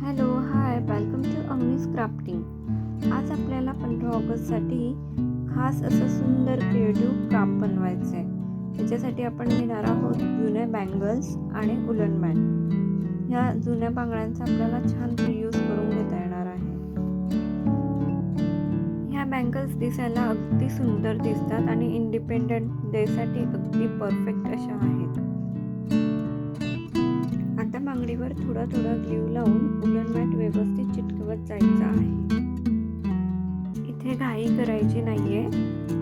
Hello, hi, welcome to Avni's crafting. आज आपल्याला 15 ऑगस्टसाठी खास असं सुंदर क्रिएटिव्ह क्राफ्ट बनवायचं आहे. त्याच्यासाठी आपण घेणार आहोत जुने बँगल्स आणि उलन मॅट. ह्या जुन्या बांगड्यांचा आपल्याला छान रियूज करून घेता येणार आहे. ह्या बँगल्स दिसायला अगदी सुंदर दिसतात आणि इंडिपेंडंट डेसाठी अगदी परफेक्ट अशा आहेत. आता बांगडीवर थोडा ग्लू लावून उलन मॅट व्यवस्थित चिटकवत जायचं आहे. इथे घाई करायची नाहीये,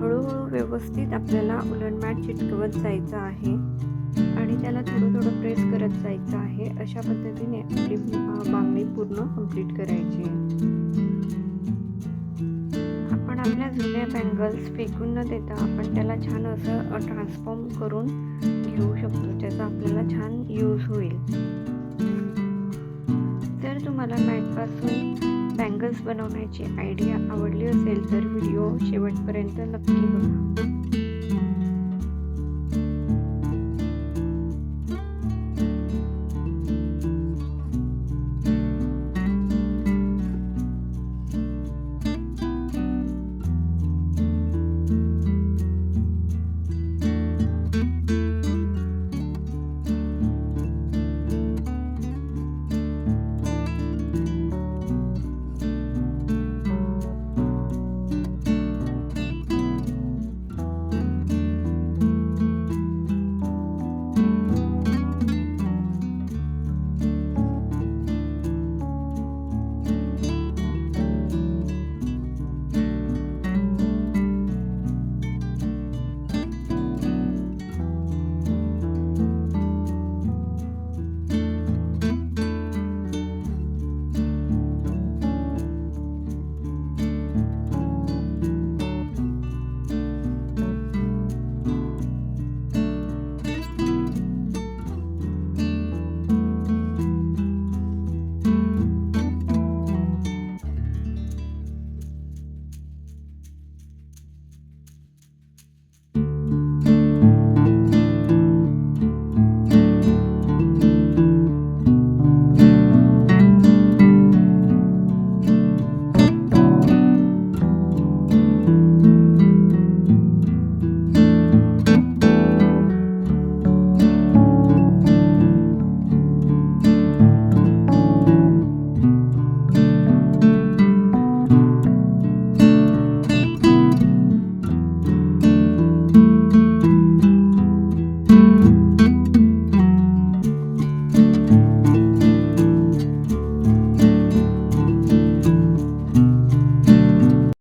हळूहळू व्यवस्थित आपल्याला उलन मॅट चिटकवत जायचं आहे आणि त्याला थोडं प्रेस करत जायचं आहे. अशा पद्धतीने आपली बांगडी पूर्ण कंप्लीट करायची. आपण आपल्या जुन्या बँगल्स फेकून न देता आपण त्याला छान असं ट्रान्सफॉर्म करून घेऊ शकतो, ज्याचा आपल्याला छान यूज होईल. जर तुम्हाला मॅटपासून बँगल्स बनवण्याची आयडिया आवडली असेल तर व्हिडिओ शेवटपर्यंत नक्की बघा.